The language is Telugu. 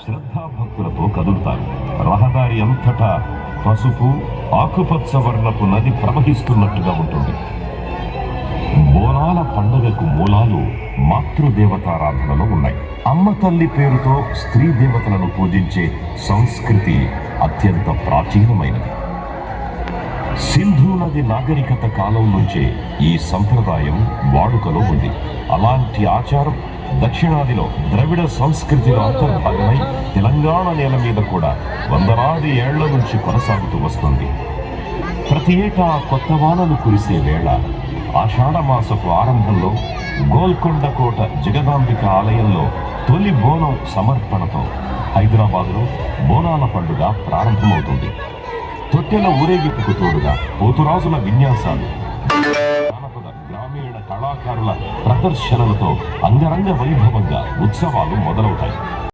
శ్రద్ధాభక్తులతో కదులుతారు. రహదారి అంతటా పసుపు ఆకుపచ్చ వర్ణపు నది ప్రవహిస్తున్నట్టుగా ఉంటుంది. బోనాల పండుగకు మూలాలు మాతృదేవతారాధనలో ఉన్నాయి. అమ్మ తల్లి పేరుతో స్త్రీ దేవతలను పూజించే సంస్కృతి అత్యంత ప్రాచీనమైనది. సింధు నది నాగరికత కాలం నుంచే ఈ సంప్రదాయం వాడుకలో ఉంది. అలాంటి ఆచారం దక్షిణాదిలో ద్రవిడ సంస్కృతిలో అంతర్భాగమై తెలంగాణ నేల మీద కూడా వందలాది ఏళ్ల నుంచి కొనసాగుతూ వస్తుంది. ప్రతి ఏటా కొత్త వానలు కురిసే వేళ ఆషాఢమాసపు ఆరంభంలో గోల్కొండ కోట జగదాంబిక ఆలయంలో తొలి బోనం సమర్పణతో హైదరాబాదులో బోనాల పండుగ ప్రారంభమవుతుంది. తొట్టెల ఊరేగింపుకు తోడుగా పోతురాజుల విన్యాసాలు, జానపద గ్రామీణ కళాకారుల ప్రదర్శనలతో అంగరంగ వైభవంగా ఉత్సవాలు మొదలవుతాయి.